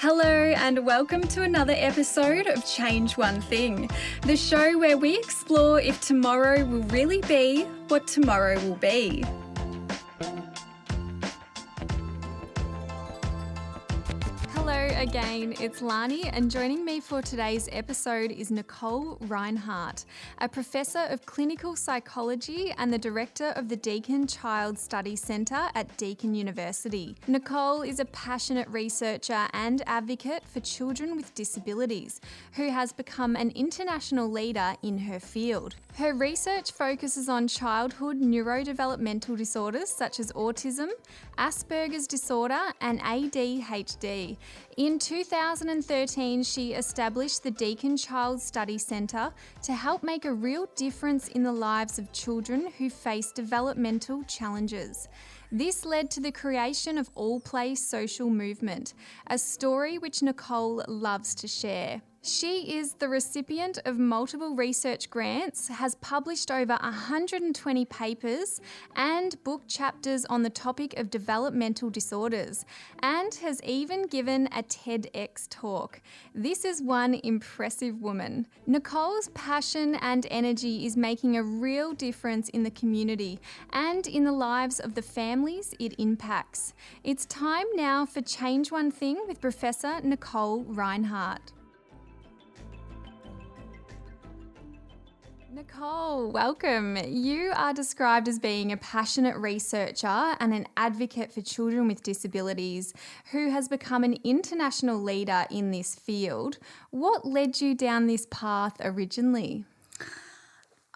Hello and welcome to another episode of Change One Thing, the show where we explore if tomorrow will really be what tomorrow will be. Hello again, it's Lani, and joining me for today's episode is Nicole Rinehart, a professor of clinical psychology and the director of the Deakin Child Study Centre at Deakin University. Nicole is a passionate researcher and advocate for children with disabilities, who has become an international leader in her field. Her research focuses on childhood neurodevelopmental disorders such as autism, Aspergers disorder and ADHD. In 2013, she established the Deakin Child Study Centre to help make a real difference in the lives of children who face developmental challenges. This led to the creation of AllPlay social movement, a story which Nicole loves to share. She is the recipient of multiple research grants, has published over 120 papers and book chapters on the topic of developmental disorders, and has even given a TEDx talk. This is one impressive woman. Nicole's passion and energy is making a real difference in the community and in the lives of the families it impacts. It's time now for Change One Thing with Professor Nicole Rinehart. Nicole, welcome. You are described as being a passionate researcher and an advocate for children with disabilities who has become an international leader in this field. What led you down this path originally?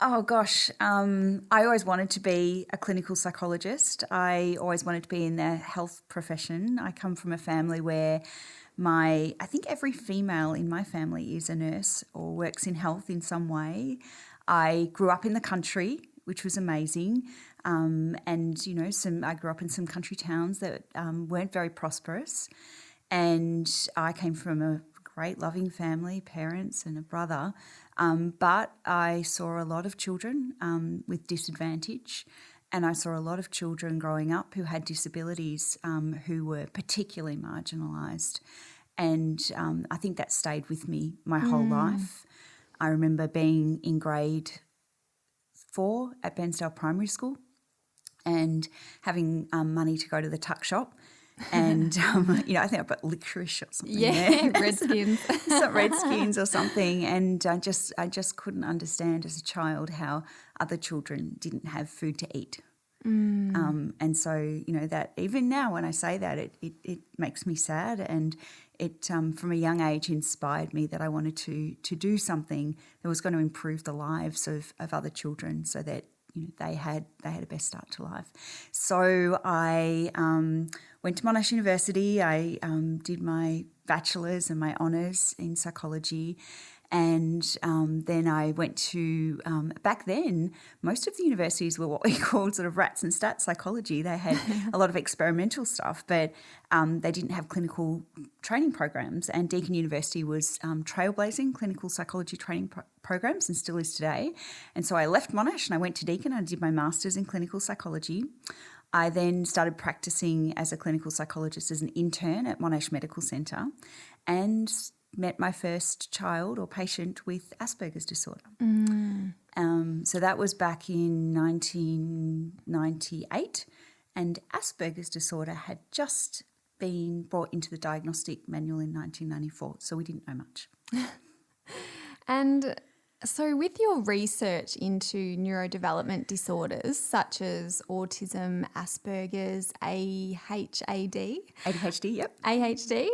Oh gosh, I always wanted to be a clinical psychologist. I always wanted to be in the health profession. I come from a family where I think every female in my family is a nurse or works in health in some way. I grew up in the country, which was amazing, and I grew up in some country towns that weren't very prosperous, and I came from a great loving family, parents and a brother, but I saw a lot of children with disadvantage, and I saw a lot of children growing up who had disabilities who were particularly marginalised, and I think that stayed with me my whole life. I remember being in grade 4 at Bairnsdale Primary School and having money to go to the tuck shop. And, I think I got licorice or something. Yeah, Redskins. Some Redskins or something. And I just couldn't understand as a child how other children didn't have food to eat. And so, that even now when I say that, it makes me sad, and it from a young age inspired me that I wanted to do something that was going to improve the lives of other children so that they had a best start to life. So I went to Monash University. I did my bachelor's and my honours in psychology. And then I went to, back then, most of the universities were what we called sort of rats and stats psychology. They had a lot of experimental stuff, but they didn't have clinical training programs. And Deakin University was trailblazing clinical psychology training programs and still is today. And so I left Monash and I went to Deakin and I did my master's in clinical psychology. I then started practicing as a clinical psychologist as an intern at Monash Medical Centre and met my first child or patient with Aspergers disorder. So that was back in 1998, and Aspergers disorder had just been brought into the diagnostic manual in 1994, so we didn't know much. And so with your research into neurodevelopment disorders such as autism, Asperger's, ADHD, yep. ADHD,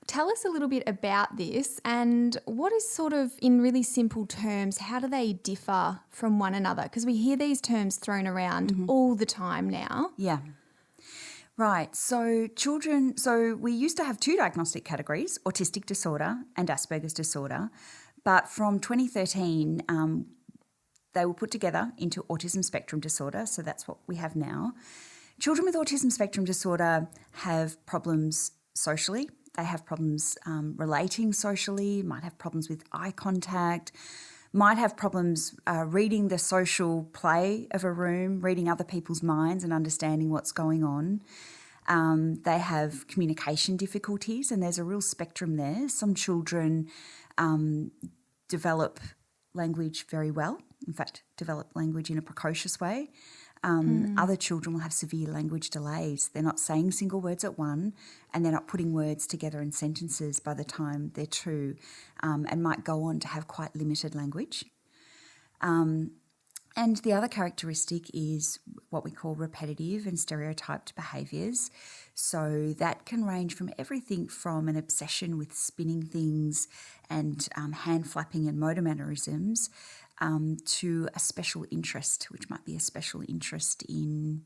tell us a little bit about this and what is sort of, in really simple terms, how do they differ from one another? Because we hear these terms thrown around all the time now. Yeah. Right. So we used to have 2 diagnostic categories, autistic disorder and Asperger's disorder. But from 2013, they were put together into autism spectrum disorder, so that's what we have now. Children with autism spectrum disorder have problems socially. They have problems relating socially, might have problems with eye contact, might have problems reading the social play of a room, reading other people's minds and understanding what's going on. They have communication difficulties, and there's a real spectrum there. Some children develop language very well, in fact, develop language in a precocious way. Other children will have severe language delays. They're not saying single words at one, and they're not putting words together in sentences by the time they're two, and might go on to have quite limited language. And the other characteristic is what we call repetitive and stereotyped behaviours. So that can range from everything from an obsession with spinning things and hand flapping and motor mannerisms to a special interest, which might be a special interest in,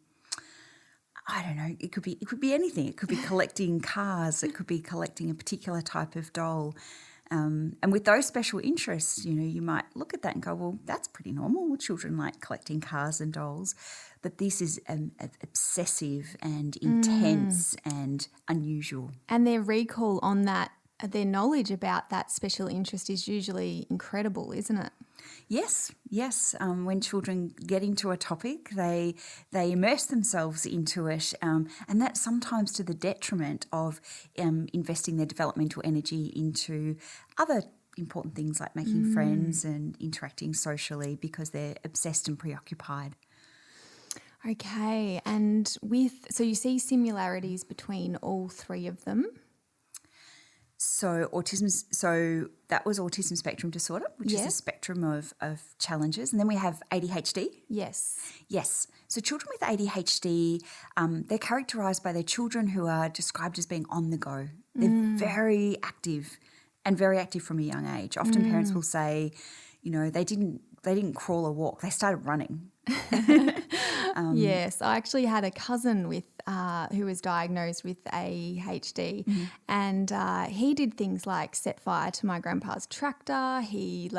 I don't know, it could be anything. It could be collecting cars. It could be collecting a particular type of doll. And with those special interests, you might look at that and go, well, that's pretty normal. Children like collecting cars and dolls. But this is obsessive and intense and unusual. And their recall on that, their knowledge about that special interest is usually incredible, isn't it? Yes. When children get into a topic, they immerse themselves into it, and that's sometimes to the detriment of investing their developmental energy into other important things like making friends and interacting socially because they're obsessed and preoccupied. Okay, and so you see similarities between all three of them? So that was autism spectrum disorder, which is a spectrum of challenges. And then we have ADHD. Yes. So children with ADHD, they're characterised by their children who are described as being on the go. They're very active and very active from a young age. Often parents will say, they didn't crawl or walk, they started running. Yes, I actually had a cousin who was diagnosed with ADHD, and he did things like set fire to my grandpa's tractor. He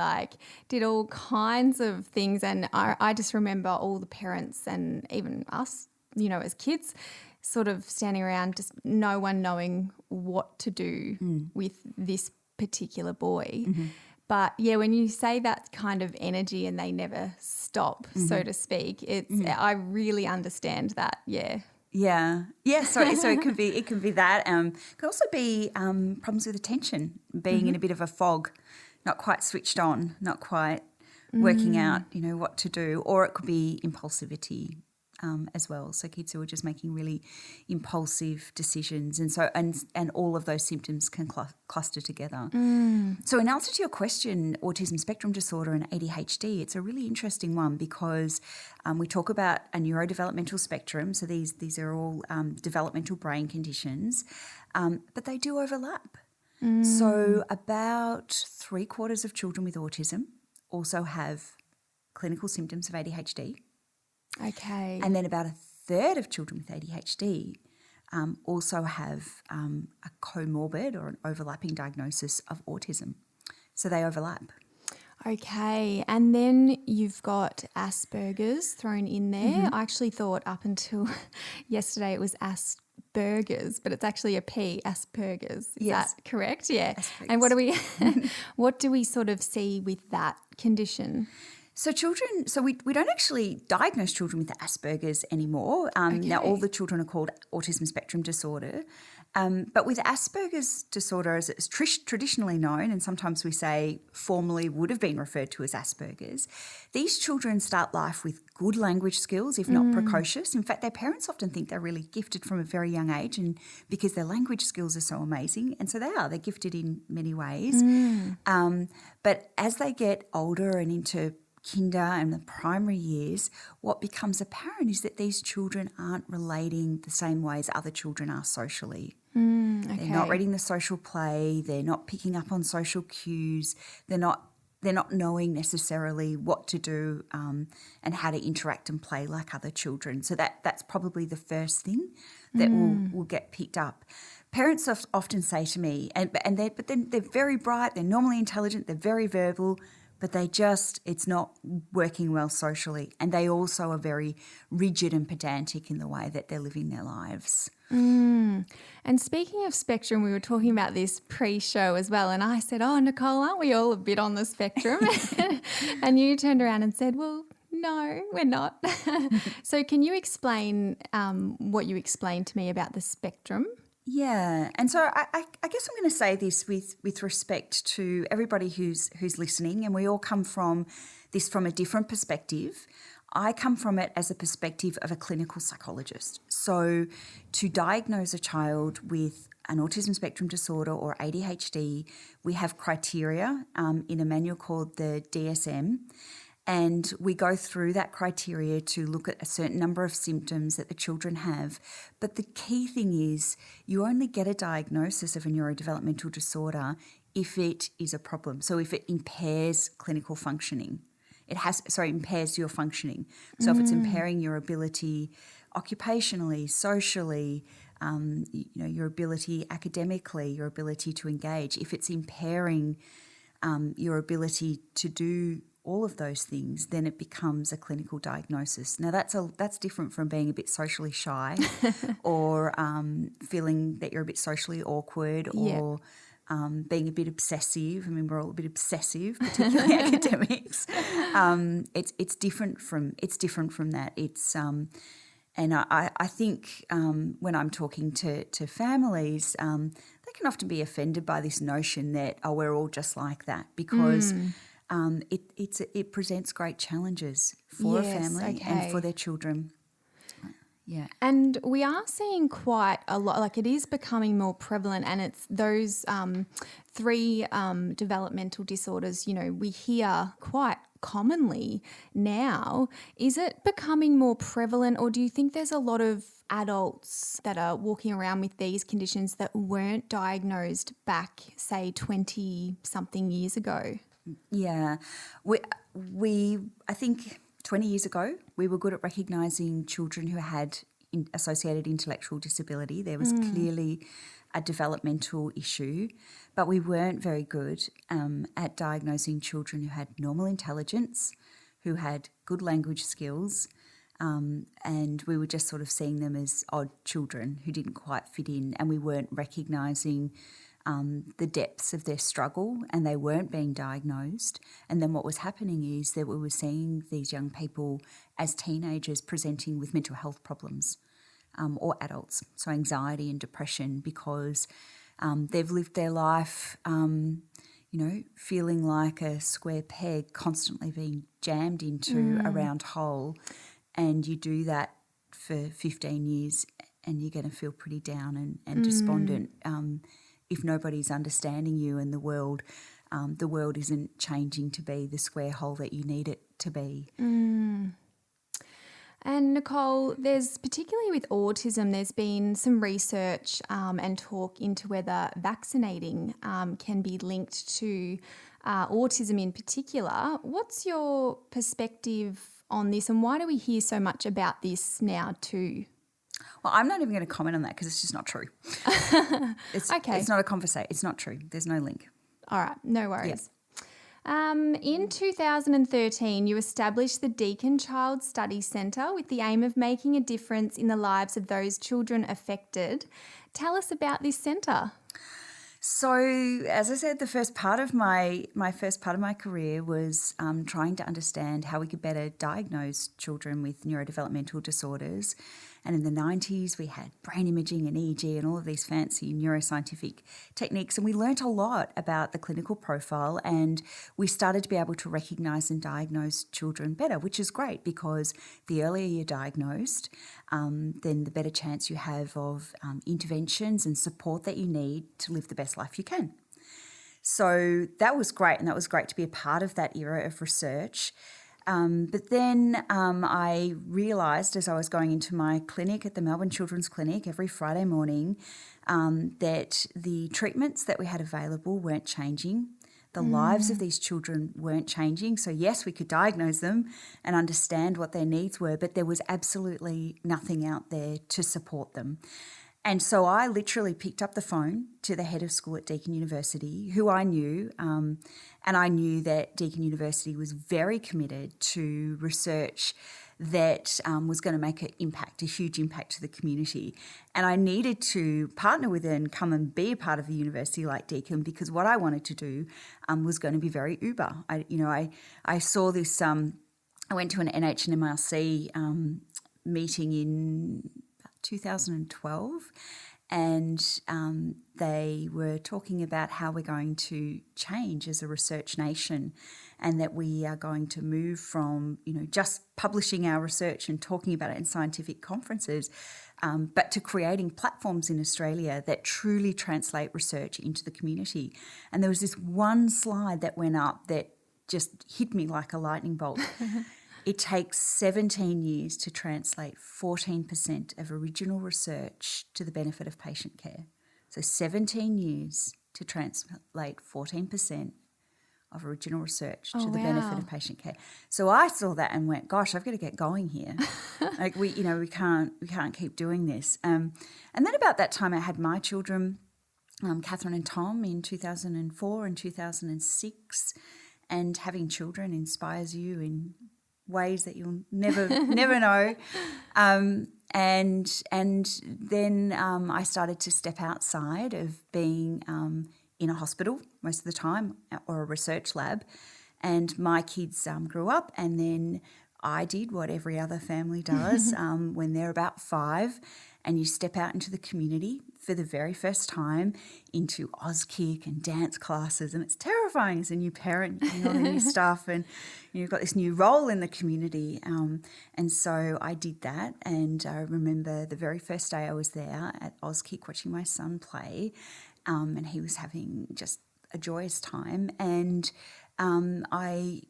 did all kinds of things, and I just remember all the parents and even us, as kids, sort of standing around, just no one knowing what to do with this particular boy. But yeah, when you say that kind of energy and they never stop, so to speak, I really understand that. Yeah. So it could be that. It could also be problems with attention, being in a bit of a fog, not quite switched on, not quite working out, what to do, or it could be impulsivity. As well, so kids who are just making really impulsive decisions, and all of those symptoms can cluster together. So, in answer to your question, autism spectrum disorder and ADHD, it's a really interesting one because we talk about a neurodevelopmental spectrum. So these are all developmental brain conditions, but they do overlap. So, about 3/4 of children with autism also have clinical symptoms of ADHD. Okay. And then about 1/3 of children with ADHD also have a comorbid or an overlapping diagnosis of autism. So they overlap. Okay. And then you've got Aspergers thrown in there. I actually thought up until yesterday it was Aspergers, but it's actually a P, Aspergers. Is that correct? Yeah. Aspergers. And what do we sort of see with that condition? So we don't actually diagnose children with Asperger's anymore. Now all the children are called autism spectrum disorder. But with Asperger's disorder, as it's traditionally known, and sometimes we say formally would have been referred to as Asperger's, these children start life with good language skills, if not precocious. In fact, their parents often think they're really gifted from a very young age, and because their language skills are so amazing, and so they're gifted in many ways. But as they get older and into kinder and the primary years, what becomes apparent is that these children aren't relating the same ways other children are socially. They're not reading the social play, they're not picking up on social cues, they're not knowing necessarily what to do and how to interact and play like other children. So that's probably the first thing that will get picked up. Parents often say to me, but then they're very bright, they're normally intelligent, they're very verbal, but it's not working well socially. And they also are very rigid and pedantic in the way that they're living their lives. And speaking of spectrum, we were talking about this pre-show as well, and I said, Nicole, aren't we all a bit on the spectrum? And you turned around and said, well, No, we're not. So can you explain what you explained to me about the spectrum? Yeah, and so I guess I'm going to say this with respect to everybody who's listening, and we all come from this from a different perspective. I come from it as a perspective of a clinical psychologist. So to diagnose a child with an autism spectrum disorder or ADHD, we have criteria in a manual called the DSM. And we go through that criteria to look at a certain number of symptoms that the children have. But the key thing is you only get a diagnosis of a neurodevelopmental disorder if it is a problem. So if it impairs clinical functioning. Impairs your functioning. So if it's impairing your ability occupationally, socially, your ability academically, your ability to engage, if it's impairing your ability to do all of those things, then it becomes a clinical diagnosis. Now that's different from being a bit socially shy or feeling that you're a bit socially awkward or being a bit obsessive. I mean, we're all a bit obsessive, particularly academics. It's different from that. It's and I think when I'm talking to families, they can often be offended by this notion that we're all just like that because. It presents great challenges for a family and for their children. Yeah. And we are seeing quite a lot, like it is becoming more prevalent, and it's those 3 developmental disorders, we hear quite commonly now. Is it becoming more prevalent, or do you think there's a lot of adults that are walking around with these conditions that weren't diagnosed back, say, 20-something years ago? Yeah. I think 20 years ago, we were good at recognising children who had associated intellectual disability. There was clearly a developmental issue, but we weren't very good at diagnosing children who had normal intelligence, who had good language skills, and we were just sort of seeing them as odd children who didn't quite fit in, and we weren't recognising the depths of their struggle, and they weren't being diagnosed. And then what was happening is that we were seeing these young people as teenagers presenting with mental health problems, or adults, so anxiety and depression, because they've lived their life, feeling like a square peg, constantly being jammed into a round hole. And you do that for 15 years and you're going to feel pretty down and despondent if nobody's understanding you, and the world isn't changing to be the square hole that you need it to be. And Nicole, there's particularly with autism, there's been some research and talk into whether vaccinating can be linked to autism in particular. What's your perspective on this, and why do we hear so much about this now too? Well, I'm not even going to comment on that because it's just not true. It's not a conversation. It's not true. There's no link. All right, no worries. In 2013, you established the Deakin Child Study Centre with the aim of making a difference in the lives of those children affected. Tell us about this centre. So, as I said, the first part of my career was trying to understand how we could better diagnose children with neurodevelopmental disorders. And in the 90s, we had brain imaging and EEG and all of these fancy neuroscientific techniques. And we learnt a lot about the clinical profile, and we started to be able to recognise and diagnose children better, which is great because the earlier you're diagnosed, then the better chance you have of interventions and support that you need to live the best life you can. So that was great, and that was great to be a part of that era of research. But then I realised as I was going into my clinic at the Melbourne Children's Clinic every Friday morning that the treatments that we had available weren't changing. The lives of these children weren't changing. So yes, we could diagnose them and understand what their needs were, but there was absolutely nothing out there to support them. And so I literally picked up the phone to the head of school at Deakin University, who I knew, and I knew that Deakin University was very committed to research that was going to make a huge impact to the community. And I needed to partner with it and come and be a part of a university like Deakin, because what I wanted to do was going to be very uber. I saw this I went to an NHMRC meeting in 2012, and they were talking about how we're going to change as a research nation, and that we are going to move from, just publishing our research and talking about it in scientific conferences, but to creating platforms in Australia that truly translate research into the community. And there was this one slide that went up that just hit me like a lightning bolt. It takes 17 years to translate 14% of original research to the benefit of patient care. So 17 years to translate 14% of original research to the benefit of patient care. So I saw that and went, gosh, I've got to get going here. Like we can't keep doing this. And then about that time I had my children, Catherine and Tom, in 2004 and 2006. And having children inspires you in ways that you'll never know. And then I started to step outside of being in a hospital most of the time, or a research lab. And my kids grew up, and then I did what every other family does when they're about 5, and you step out into the community for the very first time into Auskick and dance classes, and it's terrifying as a new parent, all the new stuff, and you've got this new role in the community. And so I did that, and I remember the very first day I was there at Auskick watching my son play, and he was having just a joyous time, and I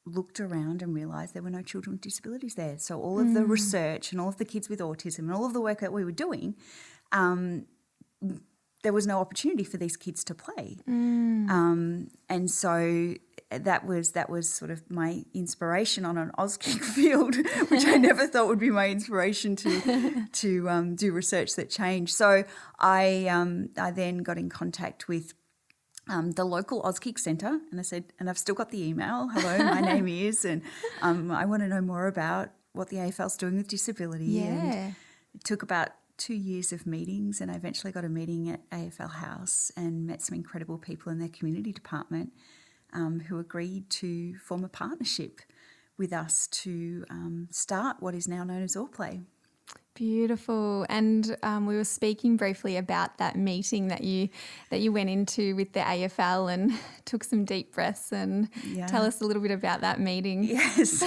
looked around and realised there were no children with disabilities there. So all of the research and all of the kids with autism and all of the work that we were doing, there was no opportunity for these kids to play. And so that was sort of my inspiration on an Auskick field, which I never thought would be my inspiration to do research that changed. So I then got in contact with the local Auskick Centre, and I said, and I've still got the email, hello, my name is, and I want to know more about what the AFL's doing with disability. Yeah. And it took about 2 years of meetings, and I eventually got a meeting at AFL House and met some incredible people in their community department who agreed to form a partnership with us to start what is now known as AllPlay. Beautiful. And we were speaking briefly about that meeting that you went into with the AFL and took some deep breaths, and tell us a little bit about that meeting. Yeah, so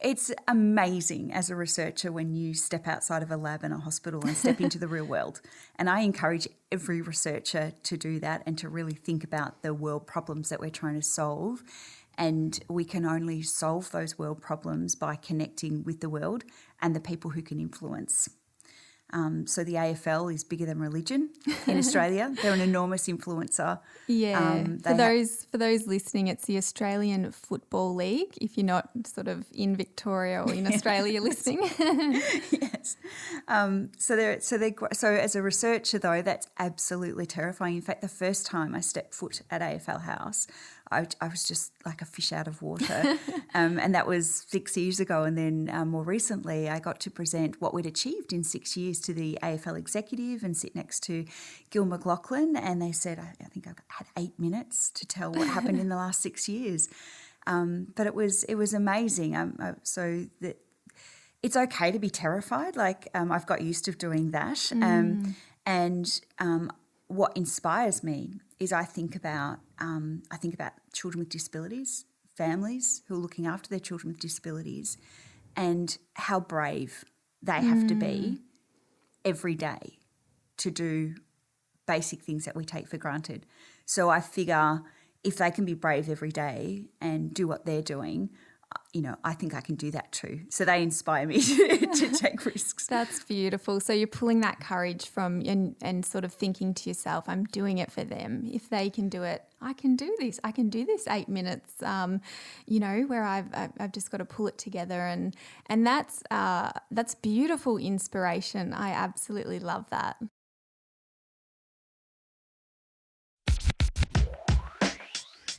it's amazing as a researcher when you step outside of a lab and a hospital and step into the real world. And I encourage every researcher to do that and to really think about the world problems that we're trying to solve. And we can only solve those world problems by connecting with the world and the people who can influence. So the AFL is bigger than religion in Australia. They're an enormous influencer. Yeah. For those listening, it's the Australian Football League, if you're not sort of in Victoria or in Australia listening. Yes. So as a researcher, though, that's absolutely terrifying. In fact, the first time I stepped foot at AFL House, I was just like a fish out of water. And that was 6 years ago. And then more recently, I got to present what we'd achieved in 6 years to the AFL executive and sit next to Gil McLaughlin. And they said, I think I had 8 minutes to tell what happened in the last 6 years. But it was amazing. So that it's okay to be terrified. Like I've got used to doing that. And what inspires me is I think about children with disabilities, families who are looking after their children with disabilities, and how brave they have to be every day to do basic things that we take for granted. So I figure if they can be brave every day and do what they're doing, I think I can do that too. So they inspire me to take risks. That's beautiful. So you're pulling that courage from and sort of thinking to yourself, I'm doing it for them. If they can do it, I can do this. I can do this 8 minutes, where I've just got to pull it together. And that's beautiful inspiration. I absolutely love that.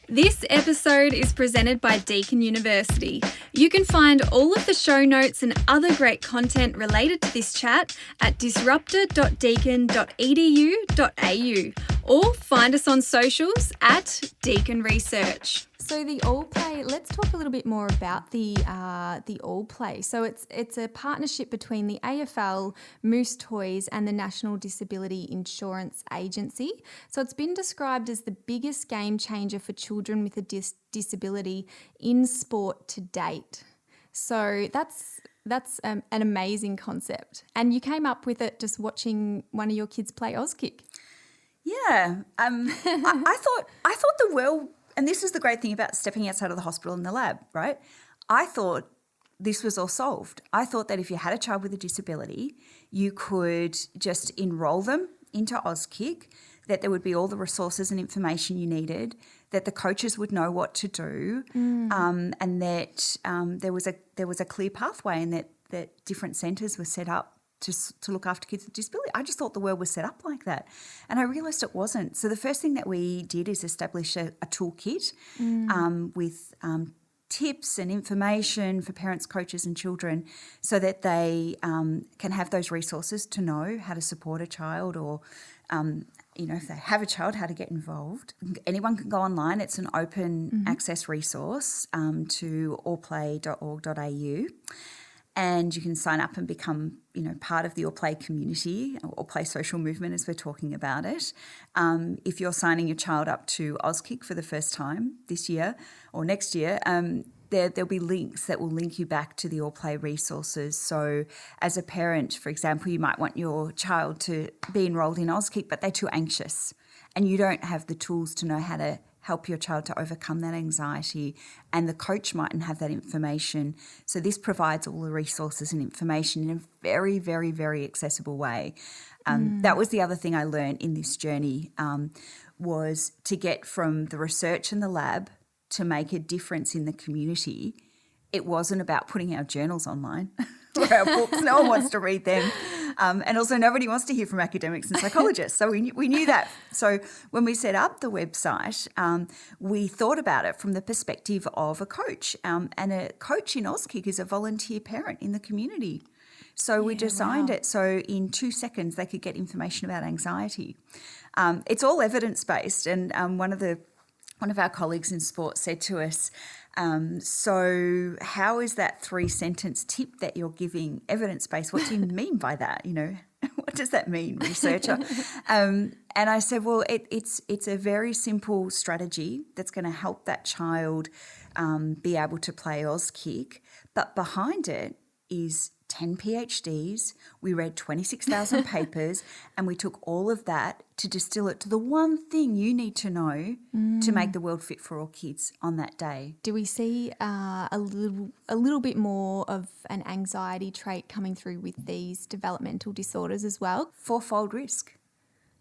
This episode is presented by Deakin University. You can find all of the show notes and other great content related to this chat at disruptor.deakin.edu.au or find us on socials at Deakin Research. So the AllPlay, let's talk a little bit more about the AllPlay. So it's a partnership between the AFL, Moose Toys and the National Disability Insurance Agency. So it's been described as the biggest game changer for children with a disability in sport to date. So that's an amazing concept. And you came up with it just watching one of your kids play Auskick. Yeah. I thought the world, and this is the great thing about stepping outside of the hospital and the lab, right? I thought this was all solved. I thought that if you had a child with a disability, you could just enroll them into Auskick, that there would be all the resources and information you needed, that the coaches would know what to do, and that there was a clear pathway, and that different centres were set up to look after kids with disability. I just thought the world was set up like that, and I realised it wasn't. So the first thing that we did is establish a toolkit with tips and information for parents, coaches and children, so that they can have those resources to know how to support a child, or if they have a child, how to get involved. Anyone can go online. It's an open access resource to allplay.org.au. And you can sign up and become, part of the AllPlay community, or AllPlay social movement as we're talking about it. If you're signing your child up to Auskick for the first time this year or next year, there'll be links that will link you back to the AllPlay resources. So as a parent, for example, you might want your child to be enrolled in Auskick, but they're too anxious and you don't have the tools to know how to help your child to overcome that anxiety, and the coach mightn't have that information. So this provides all the resources and information in a very, very, very accessible way. That was the other thing I learned in this journey, was to get from the research and the lab to make a difference in the community. It wasn't about putting our journals online or our books. No one wants to read them. And also nobody wants to hear from academics and psychologists. So we knew that. So when we set up the website, we thought about it from the perspective of a coach. And a coach in Auskick is a volunteer parent in the community. So we designed it so in 2 seconds they could get information about anxiety. It's all evidence-based, and one of our colleagues in sport said to us, so how is that 3-sentence tip that you're giving evidence-based? What do you mean by that? What does that mean, researcher? And I said, well, it's a very simple strategy that's going to help that child be able to play Auskick, but behind it is 10 PhDs, we read 26,000 papers, and we took all of that to distill it to the one thing you need to know to make the world fit for all kids on that day. Do we see a little bit more of an anxiety trait coming through with these developmental disorders as well? 4-fold risk.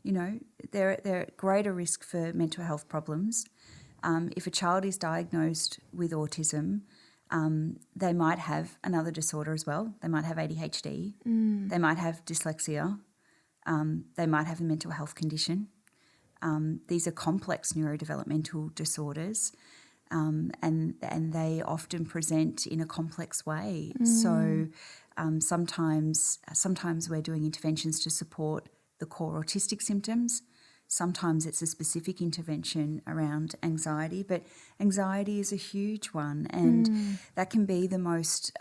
They're at greater risk for mental health problems. If a child is diagnosed with autism, they might have another disorder as well. They might have ADHD. They might have dyslexia. They might have a mental health condition. These are complex neurodevelopmental disorders, and they often present in a complex way. So sometimes we're doing interventions to support the core autistic symptoms. Sometimes it's a specific intervention around anxiety, but anxiety is a huge one, and that can be the most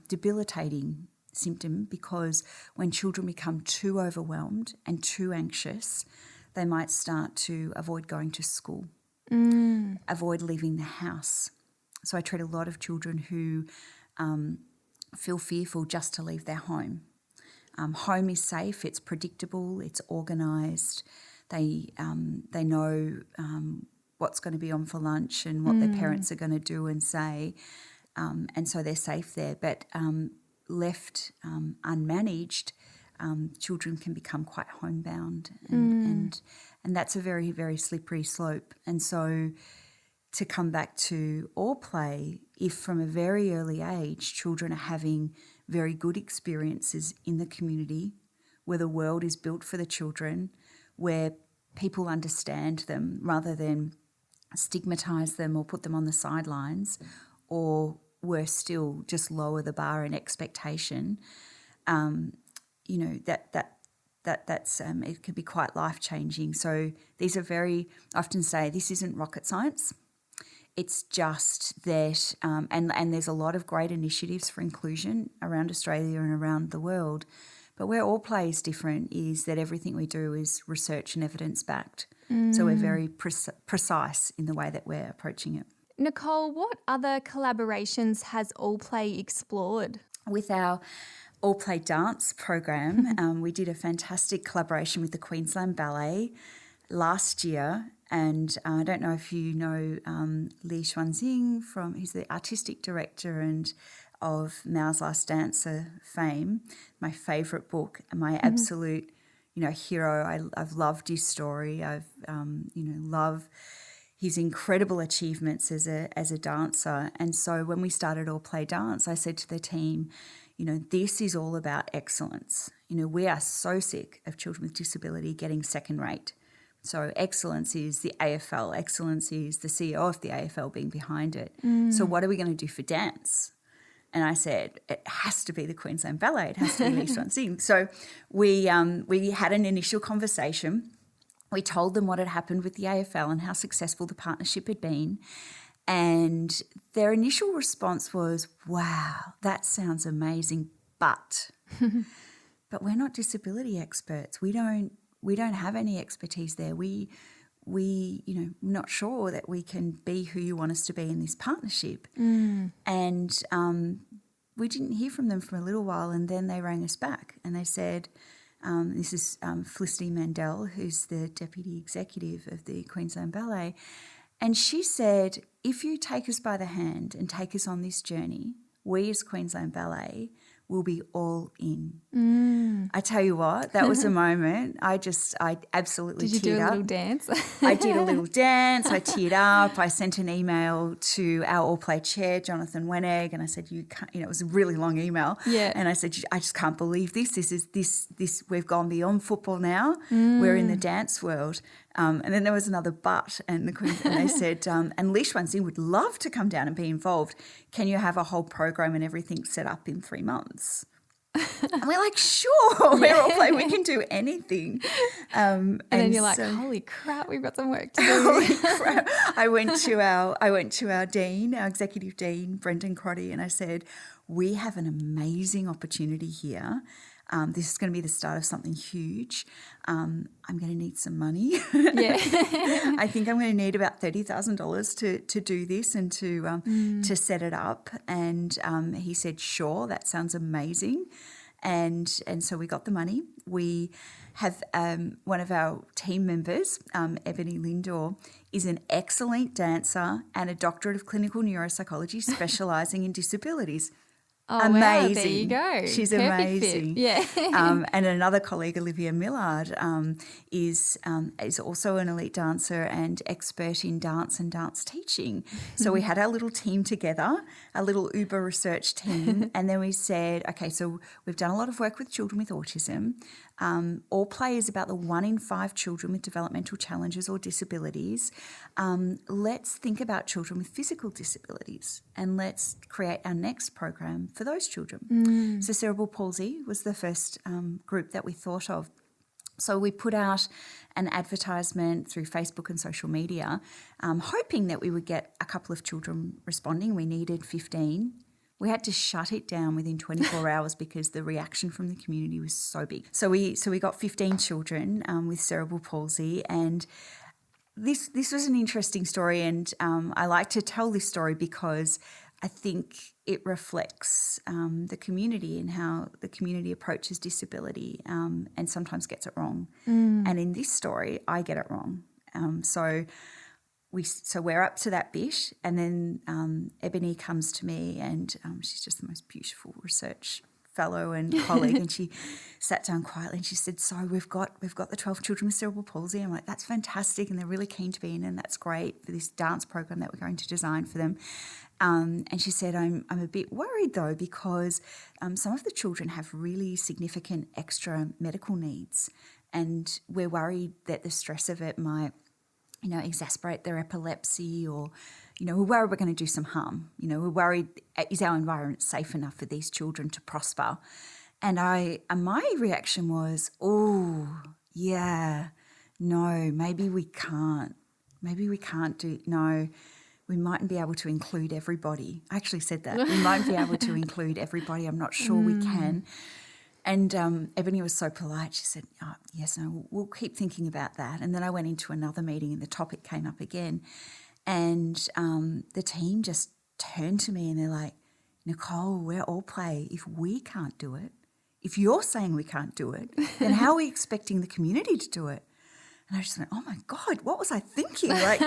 debilitating symptom, because when children become too overwhelmed and too anxious, they might start to avoid going to school, avoid leaving the house. So I treat a lot of children who feel fearful just to leave their home. Home is safe, it's predictable, it's organised. They know what's going to be on for lunch and what their parents are going to do and say, and so they're safe there. But left unmanaged, children can become quite homebound, and that's a very, very slippery slope. And so to come back to AllPlay, if from a very early age children are having very good experiences in the community where the world is built for the children, where people understand them rather than stigmatise them or put them on the sidelines, or worse still, just lower the bar in expectation, that's it can be quite life-changing. So these are I often say this isn't rocket science. It's just that, and there's a lot of great initiatives for inclusion around Australia and around the world. But where AllPlay is different is that everything we do is research and evidence-backed. So we're very precise in the way that we're approaching it. Nicole, what other collaborations has AllPlay explored? With our AllPlay dance program, we did a fantastic collaboration with the Queensland Ballet last year. And I don't know if you know Li Xuanxing he's the artistic director and of Mao's Last Dancer fame, my favourite book, and my absolute, hero. I've loved his story. I've, love his incredible achievements as a dancer. And so when we started AllPlay Dance, I said to the team, this is all about excellence. We are so sick of children with disability getting second rate. So excellence is the AFL, excellence is the CEO of the AFL being behind it. So what are we going to do for dance? And I said, it has to be the Queensland Ballet. It has to be Li Xuanxing. So we had an initial conversation. We told them what had happened with the AFL and how successful the partnership had been. And their initial response was, wow, that sounds amazing, but we're not disability experts. We don't have any expertise there. We not sure that we can be who you want us to be in this partnership. And we didn't hear from them for a little while, and then they rang us back and they said, this is Felicity Mandel, who's the Deputy Executive of the Queensland Ballet, and she said, if you take us by the hand and take us on this journey, we as Queensland Ballet will be all in. I tell you what, that was a moment. I absolutely teared up. Did you do a little dance? I did a little dance. I teared up. I sent an email to our AllPlay chair, Jonathan Wenegg, and I said, "You can't." It was a really long email. Yeah. And I said, "I just can't believe this. This. We've gone beyond football now. We're in the dance world." And then there was another but, and they said, and Li Xuanxing would love to come down and be involved. Can you have a whole program and everything set up in 3 months? And we're like, sure, we're AllPlay, we can do anything. And then you're like, holy crap, we've got some work to do. Holy crap. I went to our dean, our executive dean, Brendan Crotty, and I said, we have an amazing opportunity here. This is going to be the start of something huge. I'm going to need some money. Yeah. I think I'm going to need about $30,000 to do this and to set it up. And he said, sure, that sounds amazing. And so we got the money. We have one of our team members, Ebony Lindor, is an excellent dancer and a doctorate of clinical neuropsychology specialising in disabilities. Oh, amazing. Wow, there you go. She's Perfect amazing. Fit. Yeah. And another colleague, Olivia Millard, is also an elite dancer and expert in dance and dance teaching. So we had our little team together, a little Uber research team, and then we said, okay, so we've done a lot of work with children with autism. AllPlay is about the 1 in 5 children with developmental challenges or disabilities. Let's think about children with physical disabilities and let's create our next program for those children. So cerebral palsy was the first group that we thought of. So we put out an advertisement through Facebook and social media, hoping that we would get a couple of children responding. We needed 15. We had to shut it down within 24 hours because the reaction from the community was so big. So we got 15 children with cerebral palsy, and this was an interesting story, and I like to tell this story because I think it reflects the community and how the community approaches disability and sometimes gets it wrong. And in this story, I get it wrong. So we're up to that bit, and then Ebony comes to me, and she's just the most beautiful research fellow and colleague, and she sat down quietly and she said, so we've got the 12 children with cerebral palsy. I'm like, that's fantastic, and they're really keen to be in, and that's great for this dance program that we're going to design for them. And she said, I'm a bit worried though, because some of the children have really significant extra medical needs, and we're worried that the stress of it might exacerbate their epilepsy, or, we're worried we're going to do some harm. We're worried, is our environment safe enough for these children to prosper? And my reaction was, oh, yeah, no, maybe we can't. Maybe we can't do, no, we mightn't be able to include everybody. I actually said that. We mightn't be able to include everybody. I'm not sure we can. And Ebony was so polite. She said, oh, yes, no, we'll keep thinking about that. And then I went into another meeting and the topic came up again. And the team just turned to me and they're like, Nicole, we're AllPlay. If we can't do it, if you're saying we can't do it, then how are we expecting the community to do it? And I just went, oh, my God, what was I thinking? Like,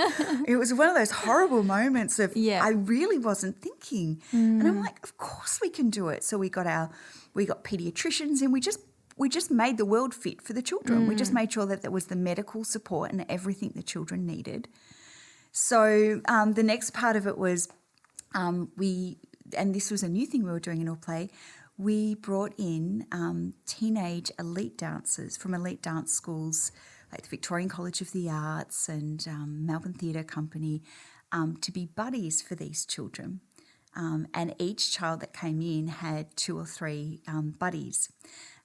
it was one of those horrible moments of I really wasn't thinking. And I'm like, of course we can do it. So we got paediatricians and we just made the world fit for the children. We just made sure that there was the medical support and everything the children needed. So the next part of it was and this was a new thing we were doing in AllPlay, we brought in teenage elite dancers from elite dance schools like the Victorian College of the Arts and Melbourne Theatre Company to be buddies for these children. And each child that came in had 2 or 3 buddies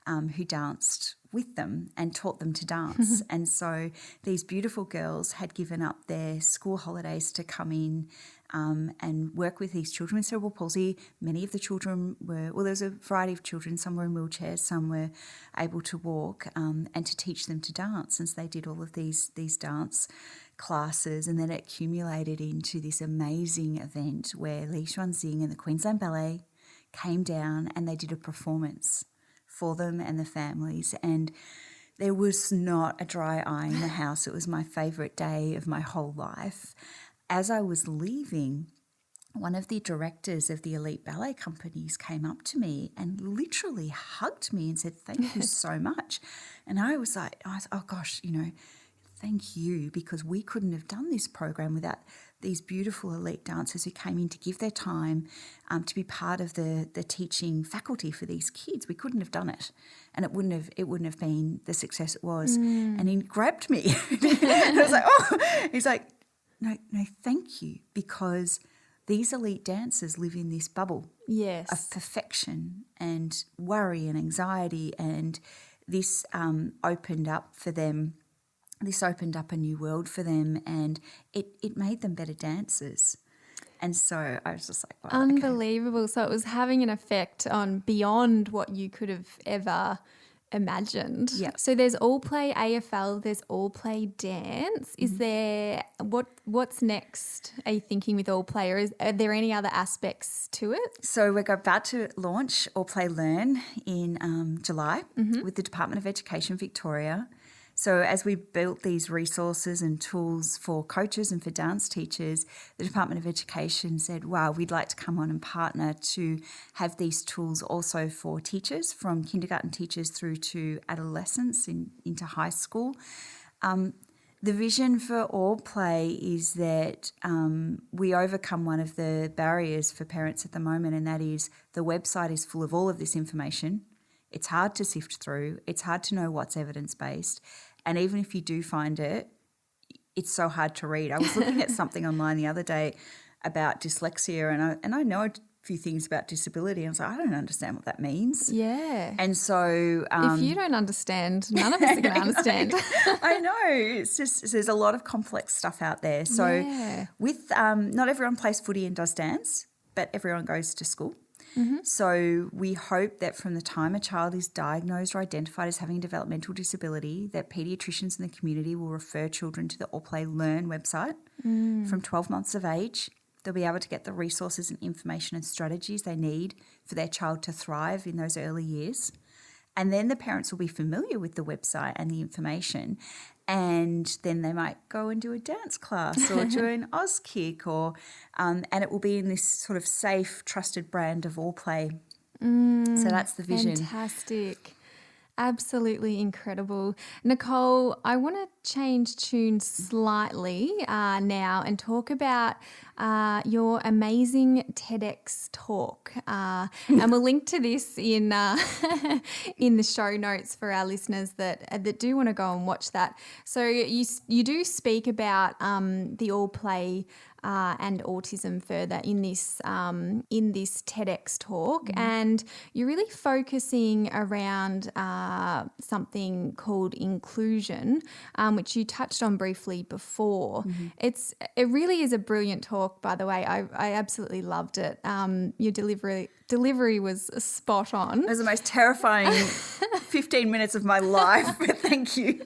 who danced with them and taught them to dance. And so these beautiful girls had given up their school holidays to come in and work with these children with cerebral palsy. Many of the children there was a variety of children. Some were in wheelchairs, some were able to walk, and to teach them to dance. And so they did all of these dance classes, and then it accumulated into this amazing event where Li Xuanxing and the Queensland Ballet came down and they did a performance for them and the families. And there was not a dry eye in the house. It was my favourite day of my whole life. As I was leaving, one of the directors of the elite ballet companies came up to me and literally hugged me and said, thank you so much. And I was like, oh gosh, thank you, because we couldn't have done this program without these beautiful elite dancers who came in to give their time to be part of the teaching faculty for these kids. We couldn't have done it, and it wouldn't have been the success it was. And he grabbed me. And I was like, oh, he's like, no, thank you, because these elite dancers live in this bubble of perfection and worry and anxiety, and this opened up for them. This opened up a new world for them, and it made them better dancers. And so I was just like, wow, unbelievable. Okay. So it was having an effect on beyond what you could have ever imagined. Yeah. So there's AllPlay AFL, there's AllPlay Dance. Is there what's next? Are you thinking with AllPlay, or are there any other aspects to it? So we're about to launch AllPlay Learn in July with the Department of Education Victoria. So as we built these resources and tools for coaches and for dance teachers, the Department of Education said, wow, we'd like to come on and partner to have these tools also for teachers, from kindergarten teachers through to adolescents into high school. The vision for AllPlay is that we overcome one of the barriers for parents at the moment, and that is the website is full of all of this information. It's hard to sift through. It's hard to know what's evidence-based. And even if you do find it, it's so hard to read. I was looking at something online the other day about dyslexia, and I know a few things about disability. I was like, I don't understand what that means. Yeah. And so if you don't understand, none of us are going to understand. I know. It's just there's a lot of complex stuff out there. So with not everyone plays footy and does dance, but everyone goes to school. So we hope that from the time a child is diagnosed or identified as having a developmental disability, that paediatricians in the community will refer children to the AllPlay Learn website from 12 months of age. They'll be able to get the resources and information and strategies they need for their child to thrive in those early years. And then the parents will be familiar with the website and the information, and then they might go and do a dance class or do an Auskick, or and it will be in this sort of safe, trusted brand of AllPlay. So that's the vision. Fantastic. Absolutely incredible. Nicole, I want to change tune slightly now and talk about your amazing TEDx talk. And we'll link to this in in the show notes for our listeners that do want to go and watch that. So you do speak about the AllPlay and autism further in this TEDx talk, and you're really focusing around something called inclusion, which you touched on briefly before. It really is a brilliant talk, by the way. I absolutely loved it. Your delivery was spot on. It was the most terrifying 15 minutes of my life, but thank you.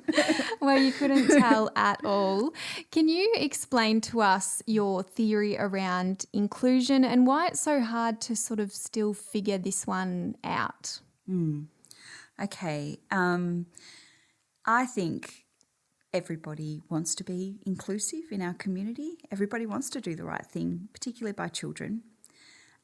Well, you couldn't tell at all. Can you explain to us your theory around inclusion and why it's so hard to sort of still figure this one out? Okay. I think everybody wants to be inclusive in our community. Everybody wants to do the right thing, particularly by children.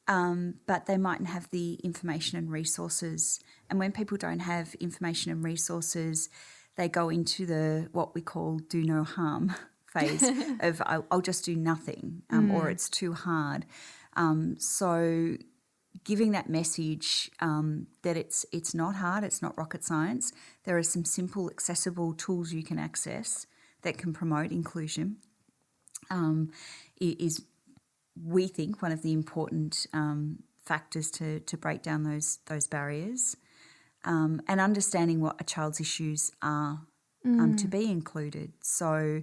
But they mightn't have the information and resources. And when people don't have information and resources, they go into the what we call do no harm phase of I'll just do nothing, or it's too hard. So giving that message that it's not hard, it's not rocket science. There are some simple, accessible tools you can access that can promote inclusion. Is, we think, one of the important factors to break down those barriers, and understanding what a child's issues are to be included. So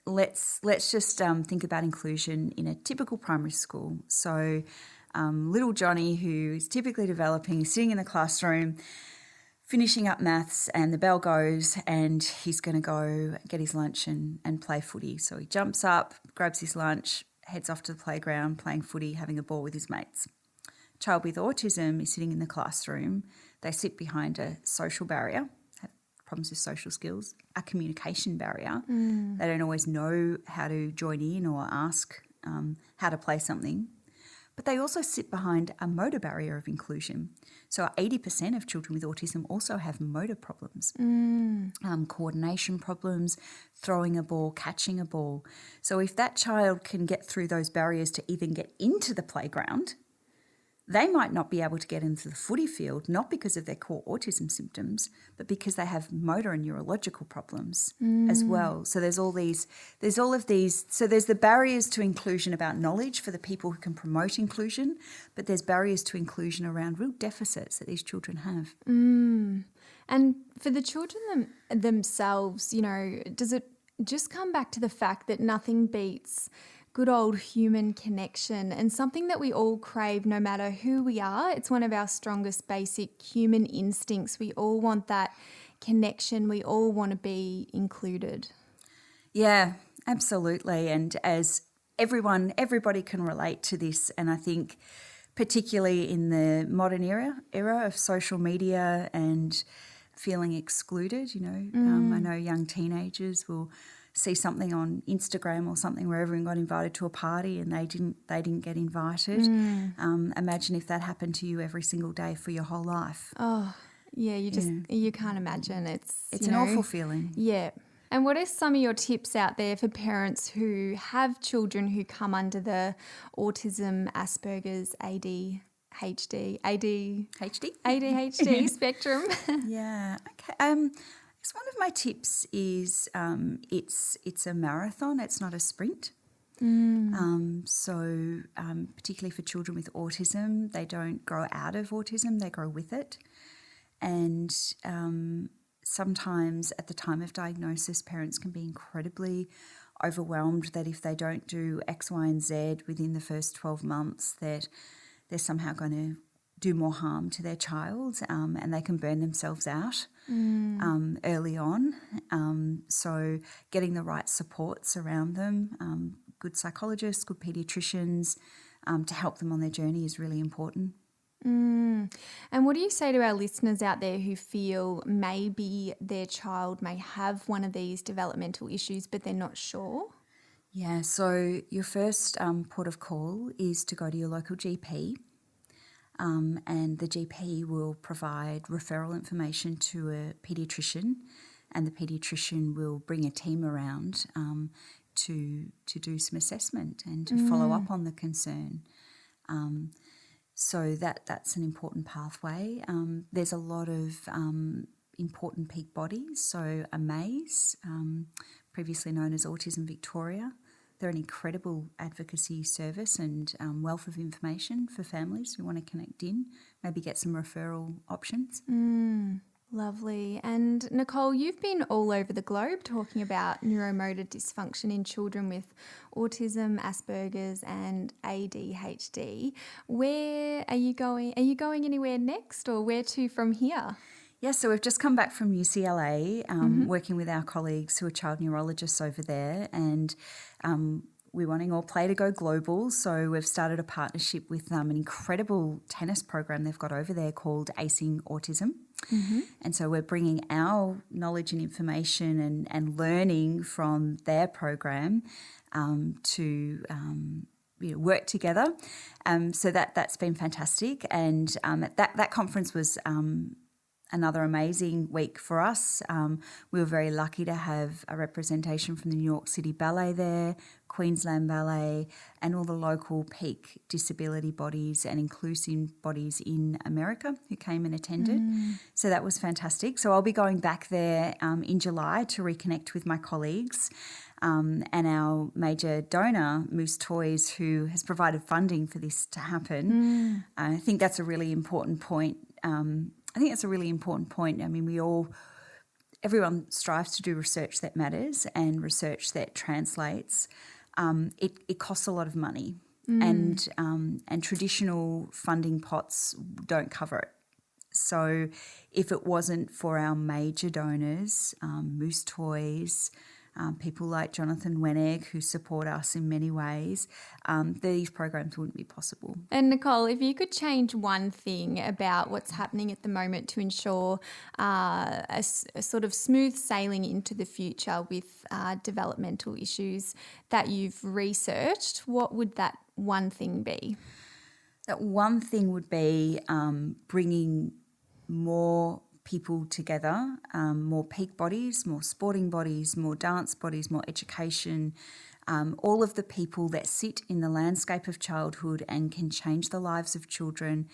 let's just think about inclusion in a typical primary school. So little Johnny, who is typically developing, is sitting in the classroom, finishing up maths, and the bell goes and he's going to go get his lunch and play footy. So he jumps up, grabs his lunch, heads off to the playground, playing footy, having a ball with his mates. Child with autism is sitting in the classroom. They sit behind a social barrier, have problems with social skills, a communication barrier. They don't always know how to join in or ask how to play something. But they also sit behind a motor barrier of inclusion. So 80% of children with autism also have motor problems, coordination problems, throwing a ball, catching a ball. So if that child can get through those barriers to even get into the playground, they might not be able to get into the footy field, not because of their core autism symptoms, but because they have motor and neurological problems as well. So there's all of these. So there's the barriers to inclusion about knowledge for the people who can promote inclusion, but there's barriers to inclusion around real deficits that these children have. And for the children themselves, does it just come back to the fact that nothing beats good old human connection and something that we all crave no matter who we are? It's one of our strongest basic human instincts. We all want that connection. We all want to be included. Yeah, absolutely. And as everybody can relate to this, and I think particularly in the modern era of social media and feeling excluded, I know young teenagers will see something on Instagram or something where everyone got invited to a party and they didn't get invited. Imagine if that happened to you every single day for your whole life. Oh, yeah, you can't imagine. It's an awful feeling. Yeah. And what are some of your tips out there for parents who have children who come under the autism, Aspergers, ADHD spectrum? Yeah. Okay. So one of my tips is it's a marathon. It's not a sprint. So particularly for children with autism, they don't grow out of autism, they grow with it. And sometimes at the time of diagnosis, parents can be incredibly overwhelmed that if they don't do X, Y, and Z within the first 12 months, that they're somehow going to do more harm to their child, and they can burn themselves out early on. So getting the right supports around them, good psychologists, good paediatricians, to help them on their journey is really important. And what do you say to our listeners out there who feel maybe their child may have one of these developmental issues but they're not sure? Yeah, so your first port of call is to go to your local GP. And the GP will provide referral information to a paediatrician, and the paediatrician will bring a team around to do some assessment and to follow up on the concern. So that's an important pathway. There's a lot of important peak bodies, so AMAZE, previously known as Autism Victoria, they're an incredible advocacy service and wealth of information for families who want to connect in, maybe get some referral options. Lovely. And Nicole, you've been all over the globe talking about neuromotor dysfunction in children with autism, Aspergers and ADHD. Where are you going? Are you going anywhere next, or where to from here? Yeah, so we've just come back from UCLA, working with our colleagues who are child neurologists over there, and we're wanting AllPlay to go global. So we've started a partnership with an incredible tennis program they've got over there called Acing Autism. And so we're bringing our knowledge and information and learning from their program to work together. So that's been fantastic. And that conference was another amazing week for us. We were very lucky to have a representation from the New York City Ballet there, Queensland Ballet, and all the local peak disability bodies and inclusive bodies in America who came and attended. So that was fantastic. So I'll be going back there in July to reconnect with my colleagues and our major donor, Moose Toys, who has provided funding for this to happen. I think that's a really important point. I mean, everyone strives to do research that matters and research that translates. It costs a lot of money, and traditional funding pots don't cover it. So if it wasn't for our major donors, Moose Toys, people like Jonathan Wennig, who support us in many ways, these programs wouldn't be possible. And Nicole, if you could change one thing about what's happening at the moment to ensure a sort of smooth sailing into the future with developmental issues that you've researched, what would that one thing be? That one thing would be bringing more people together, more peak bodies, more sporting bodies, more dance bodies, more education, all of the people that sit in the landscape of childhood and can change the lives of children,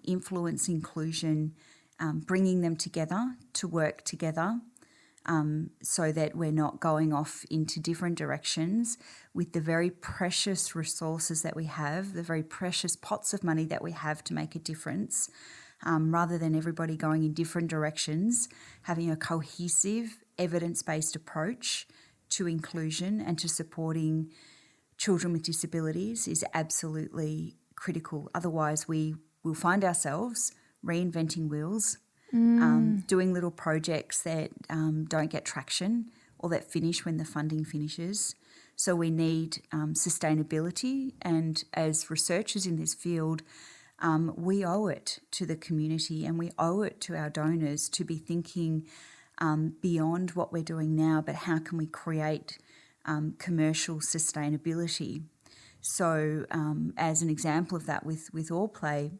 influence inclusion, bringing them together to work together so that we're not going off into different directions with the very precious resources that we have, the very precious pots of money that we have to make a difference. Rather than everybody going in different directions, having a cohesive, evidence-based approach to inclusion and to supporting children with disabilities is absolutely critical. Otherwise, we will find ourselves reinventing wheels, doing little projects that don't get traction or that finish when the funding finishes. So we need sustainability, and as researchers in this field, we owe it to the community and we owe it to our donors to be thinking beyond what we're doing now, but how can we create commercial sustainability? So as an example of that with AllPlay,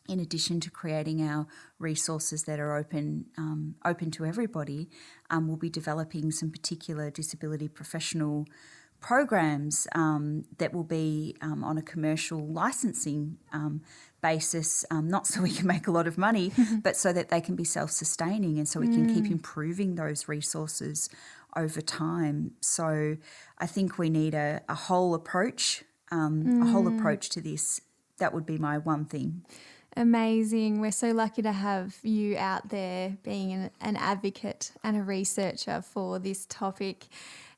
in addition to creating our resources that are open to everybody, we'll be developing some particular disability professional programs that will be on a commercial licensing basis, not so we can make a lot of money, but so that they can be self-sustaining and so we can keep improving those resources over time. So I think we need a whole approach, to this. That would be my one thing. Amazing. We're so lucky to have you out there being an advocate and a researcher for this topic.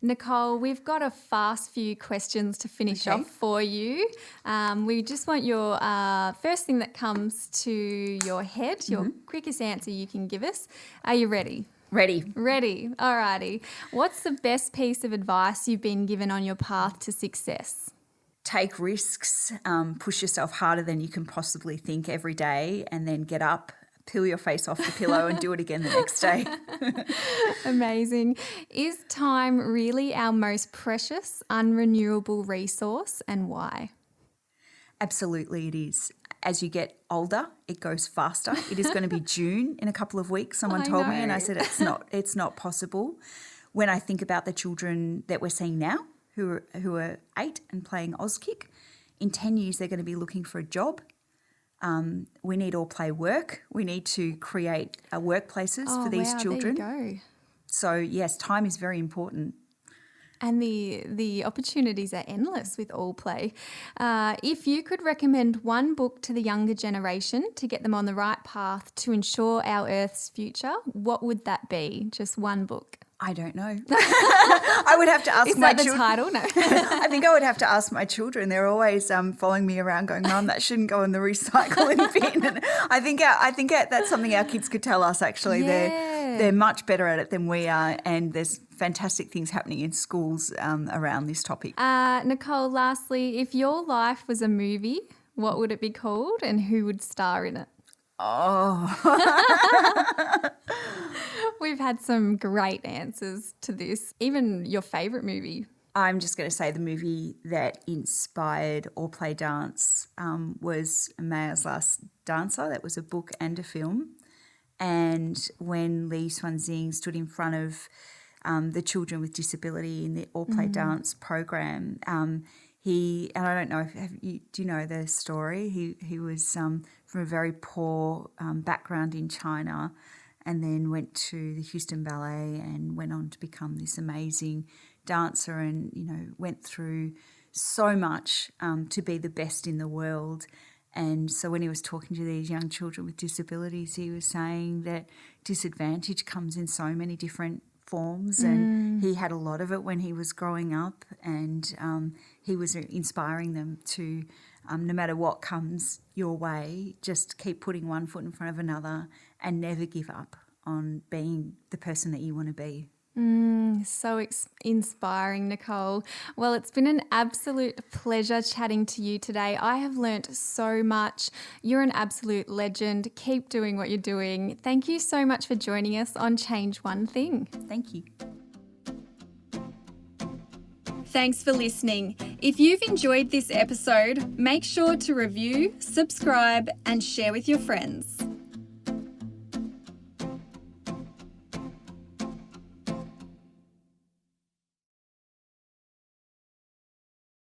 Nicole, we've got a fast few questions to finish off for you. We just want your first thing that comes to your head, your quickest answer you can give us. Are you ready? Ready. All righty. What's the best piece of advice you've been given on your path to success? Take risks, push yourself harder than you can possibly think every day, and then get up, peel your face off the pillow and do it again the next day. Amazing. Is time really our most precious, unrenewable resource, and why? Absolutely it is. As you get older, it goes faster. It is going to be June in a couple of weeks, someone told me, and I said it's not possible. When I think about the children that we're seeing now, who are 8 and playing Auskick, in 10 years they're going to be looking for a job. We need AllPlay work. We need to create workplaces for these children. There you go. So yes, time is very important. And the opportunities are endless with AllPlay. If you could recommend one book to the younger generation to get them on the right path to ensure our Earth's future, what would that be? Just one book. I don't know. I would have to ask my children. Is that the title? No. I think I would have to ask my children. They're always following me around going, Mum, that shouldn't go in the recycling bin. And I think that's something our kids could tell us, actually. Yeah. They're much better at it than we are, and there's fantastic things happening in schools around this topic. Nicole, lastly, if your life was a movie, what would it be called and who would star in it? Oh. We've had some great answers to this. Even your favourite movie. I'm just going to say the movie that inspired AllPlay Dance was Maya's Last Dancer. That was a book and a film. And when Lee Swanzing stood in front of the children with disability in the AllPlay Dance program, he, and I don't know, do you know the story? He was from a very poor background in China, and then went to the Houston Ballet and went on to become this amazing dancer, and, you know, went through so much to be the best in the world. And so when he was talking to these young children with disabilities, he was saying that disadvantage comes in so many different forms, and he had a lot of it when he was growing up, and he was inspiring them to, no matter what comes your way, just keep putting one foot in front of another and never give up on being the person that you want to be. So inspiring, Nicole. Well, it's been an absolute pleasure chatting to you today. I have learnt so much. You're an absolute legend. Keep doing what you're doing. Thank you so much for joining us on Change One Thing. Thank you. Thanks for listening. If you've enjoyed this episode, make sure to review, subscribe, and share with your friends.